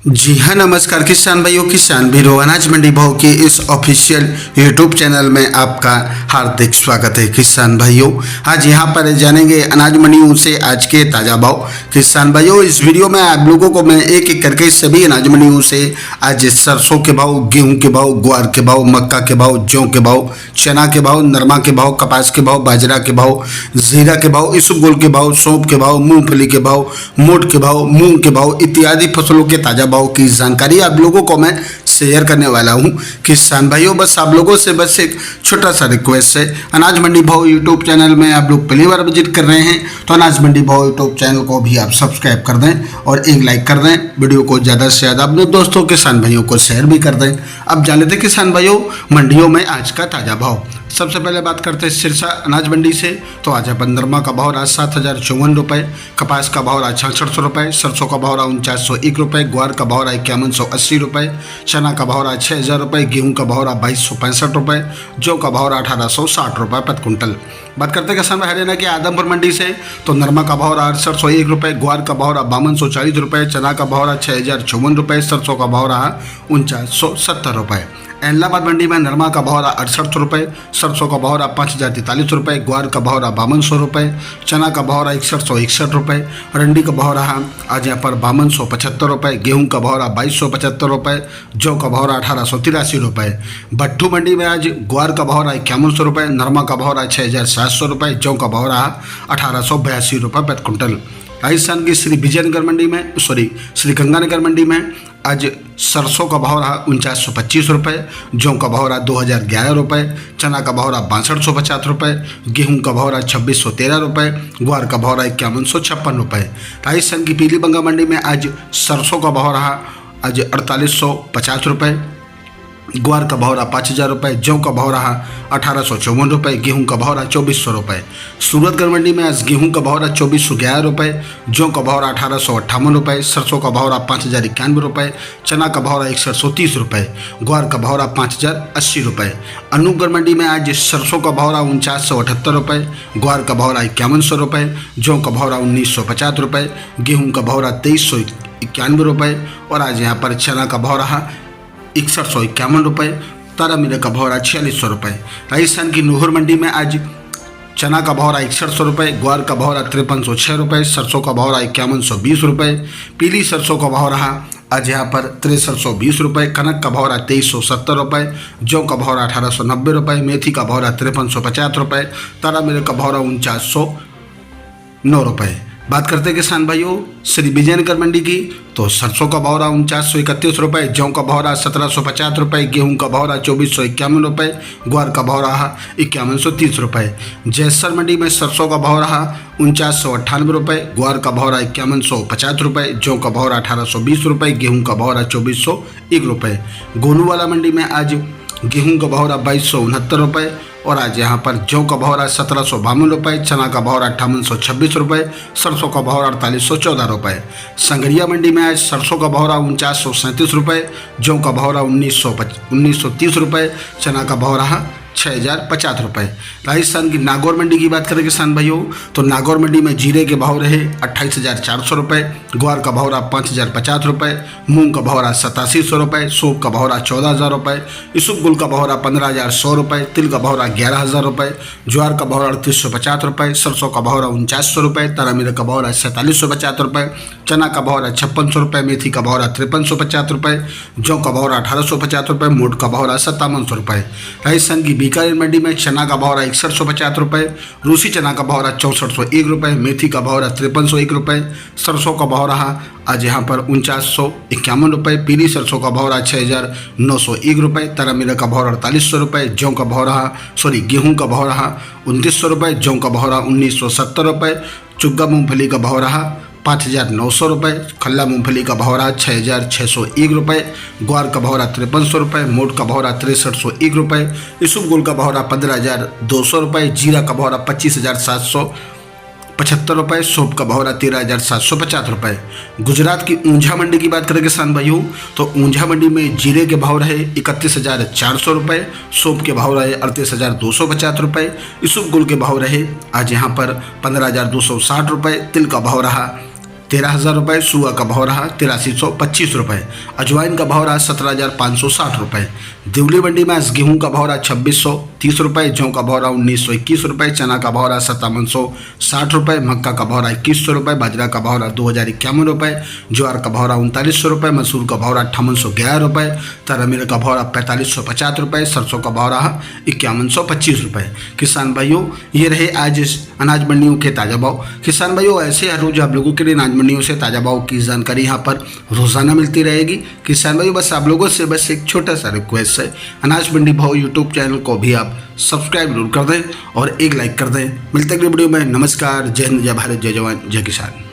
जी हाँ, नमस्कार किसान भाइयों, किसान वीरों। अनाज मंडी भाव के इस ऑफिशियल यूट्यूब चैनल में आपका हार्दिक स्वागत है। किसान भाइयों, आज यहाँ पर जानेंगे अनाज मंडियों से आज के ताज़ा भाव। किसान भाइयों, इस वीडियो में आप लोगों को मैं एक एक करके सभी अनाज मंडियों से आज सरसों के भाव, गेहूँ के भाव, ग्वार के भाव, मक्का के भाव, जौ के भाव, चना के भाव, नरमा के भाव, कपास के भाव, बाजरा के भाव, जीरा के भाव, इसबगोल के भाव, सौंफ के भाव, मूंगफली के भाव, मोट के भाव, मूंग के भाव इत्यादि फसलों के ताज़ा भाव की जानकारी आप लोगों को मैं शेयर करने वाला हूं। किसान भाइयों, बस आप लोगों से बस एक छोटा सा रिक्वेस्ट है। अनाज मंडी भाव यूट्यूब चैनल में आप लोग पहली बार विजिट कर रहे हैं तो अनाज मंडी भाव यूट्यूब चैनल को भी आप सब्सक्राइब कर दें और एक लाइक कर दें। वीडियो को ज़्यादा से ज़्यादा अपने दोस्तों किसान भाइयों को शेयर भी कर दें। अब जान लेते किसान भाइयों मंडियों में आज का ताज़ा भाव। सबसे पहले बात करते हैं सिरसा अनाज मंडी से। तो आज अपन नरमा का भाव रहा 7,054 रुपये, कपास का भाव रहा 6600 रुपये, सरसों का भाव रहा 4901 रुपये, ग्वार का भाव रहा 5180 रुपये, चना का भाव रहा 6000 रुपये, गेहूँ का भाव रहा 2265 रुपये, जौ का भाव रहा 1860 रुपये प्रति कुंटल। बात करते हैं किसान भाई हरियाणा के आदमपुर मंडी से। तो नरमा का भाव रहा 6801 रुपये, ग्वार का भाव रहा 5240 रुपये, चना का भाव रहा 6054 रुपये, सरसों का भाव रहा 4970 रुपये। एलाहाबाद मंडी में नरमा का भाव रहा 68 रुपये, सरसों का भाव रहा 5043 रुपये, ग्वार का भाव रहा 5200 रुपये, चना का भाव रहा 6161 रुपये, रंडी का भाव रहा आज यहाँ पर 5275 रुपये, गेहूं का भाव रहा 2275 रुपये, जौ का भाव रहा 1883 रुपये। भट्टू मंडी में आज ग्वार का भाव रहा 5100 रुपये, नरमा का भाव रहा 6700 रुपये, जौ का भाव रहा 1882 रुपये प्रति कुंटल। राजस्थान की श्री गंगानगर मंडी में आज सरसों का भाव रहा 4925 रुपये, जौ का भाव रहा 2011 रुपये, चना का भाव रहा 6250 रुपये, गेहूं का भाव रहा 2613 रुपये, ग्वार का भाव रहा 5156 रुपये। राजस्थान की पीली बंगा मंडी में आज सरसों का भाव रहा आज 4850 रुपये, ग्वार का भाव रहा 5000 रुपये, जौ का भाव रहा 1854 रुपये, गेहूं का भाव रहा 2400 रुपये। सूरतगढ़ मंडी में आज गेहूं का भाव रहा 2411 रुपये, जौ का भाव रहा 1858 रुपये, सरसों का भाव रहा 5091 रुपये, चना का भाव रहा 6130 रुपये, ग्वार का भाव रहा 5080 रुपये। अनूपगढ़ मंडी में आज सरसों का भाव रहा 4978 रुपये, ग्वार का भाव रहा 5100 रुपये, जौ का भाव रहा 1950 रुपये, गेहूँ का भाव रहा 2391 रुपये और आज यहाँ पर चना का भाव रहा 6151 रुपये, तारा मीरा का भाव रहा 4600 रुपये। राजस्थान की नूहर मंडी में आज चना का भाव रहा 6100 रुपये, ग्वार का भाव रहा 5306 रुपये, सरसों का भाव रहा 5120 रुपये, पीली सरसों का भाव रहा आज यहाँ पर 6320 रुपये, कनक का भाव रहा 2370 रुपये, जौ का भाव रहा 1890 रुपये, मेथी का भाव रहा 5350 रुपये, तारा मीरा का भाव रहा 4909 रुपये। बात करते हैं किसान भाइयों श्री विजयनगर मंडी की। तो सरसों का भाव रहा 4931 रुपये, जौ का भाव रहा 1750 रुपये, गेहूं का भाव रहा 2451 रुपये, ग्वार का भाव रहा 5130 रुपये। जैसर मंडी में सरसों का भाव रहा 4998 रुपये, ग्वार का भाव रहा 5150 रुपये, जौ का भाव रहा 1820 रुपये, गेहूं का भाव रहा 2401 रुपये। गोलूवाला मंडी में आज गेहूं का भाव रहा 2269 रुपये और आज यहाँ पर जौ का भाव रहा 1752 रुपये, चना का भाव रहा 5826 रुपये, सरसों का भाव रहा 4814 रुपये। संगरिया मंडी में आज सरसों का भाव रहा 4937 रुपये, जौ का भाव रहा 1930 रुपये, चना का भाव रहा 6050 रुपये। राजस्थान की नागौर मंडी की बात करें किसान भाइयों तो नागौर मंडी में जीरे के भाव रहे 28,400 रुपये, ग्वार का भाव रहा 5050 रुपये, मूंग का भाव रहा 8700 रुपये, सौंफ का भाव रहा 14,000 रुपये, इसबगोल का भाव रहा 15,100 रुपये, तिल का भाव रहा 11,000 रुपये, ज्वार का भाव रहा 3850 रुपये, सरसों का भाव रहा 4900 रुपये, तारा मीरा का भाव रहा 4750 रुपये, चना का भाव रहा 5600 रुपये, मेथी का भाव रहा 5350 रुपये, जौ का भाव रहा 1850 रुपये, मोट का भाव रहा 5700 रुपये। राजस्थान की बीकानेर मंडी में चना का भाव रहा 6150 रुपये, रूसी चना का भाव रहा 6401 रुपये, मेथी का भाव रहा 5301 रुपये, सरसों का भाव रहा आज यहाँ पर 4951 रुपये, पीली सरसों का भाव रहा 6901 रुपये, तारा मीरा का भाव रहा 4800 रुपये, गेहूं का भाव रहा 2900 रुपये, जौ का भाव रहा 1970 रुपये, चुग्गा मूंगफली का भाव रहा 5900 रुपये, खल्ला मूंगफली का भाव रहा 6601 रुपये, ग्वार का भाव रहा 5300 रुपये, मोट का भाव रहा 6301 रुपये, इसबगोल का भाव रहा 15,200 रुपये, जीरा का भाव रहा 25,775 रुपये, सौंफ का भाव रहा 13,750 रुपये। गुजरात की ऊंझा मंडी की बात करें किसान भाइयों तो ऊंझा मंडी में जीरे के भाव रहे 31,400 रुपये, सौंफ के भाव रहे 38,250 रुपये, इसबगोल के भाव रहे आज यहाँ पर 15,260 रुपये, तिल का भाव रहा 13,000 रुपये, सुआ का भाव रहा 8325 रुपये, अजवाइन का भाव रहा 17,560 रुपये। दिवली मंडी में आज गेहूं का भाव रहा 2630 रुपये, जौ का भाव रहा 1921 रुपये, चना का भाव रहा 5760 रुपये, मक्का का भाव रहा 2100 रुपये, बाजरा का भाव रहा 2051 रुपये, ज्वार का भाव रहा 3900 रुपये, मसूर का भाव रहा 5811 रुपये, तरमीर का भाव रहा 4550 रुपये, सरसों का भाव रहा 5125 रुपये। किसान भाइयों, ये रहे आज अनाज मंडियों के ताज़ा भाव। किसान भाइयों, ऐसे हर रोज आप लोगों के लिए अनाज मंडियों से ताज़ा भाव की जानकारी यहाँ पर रोजाना मिलती रहेगी। किसान भाइयों, बस आप लोगों से बस एक छोटा सा रिक्वेस्ट है, अनाज मंडी भाव यूट्यूब चैनल को भी आप सब्सक्राइब जरूर कर दें और एक लाइक कर दें। मिलते अगली वीडियो में। नमस्कार, जय हिंद, जय भारत, जय जवान, जय किसान।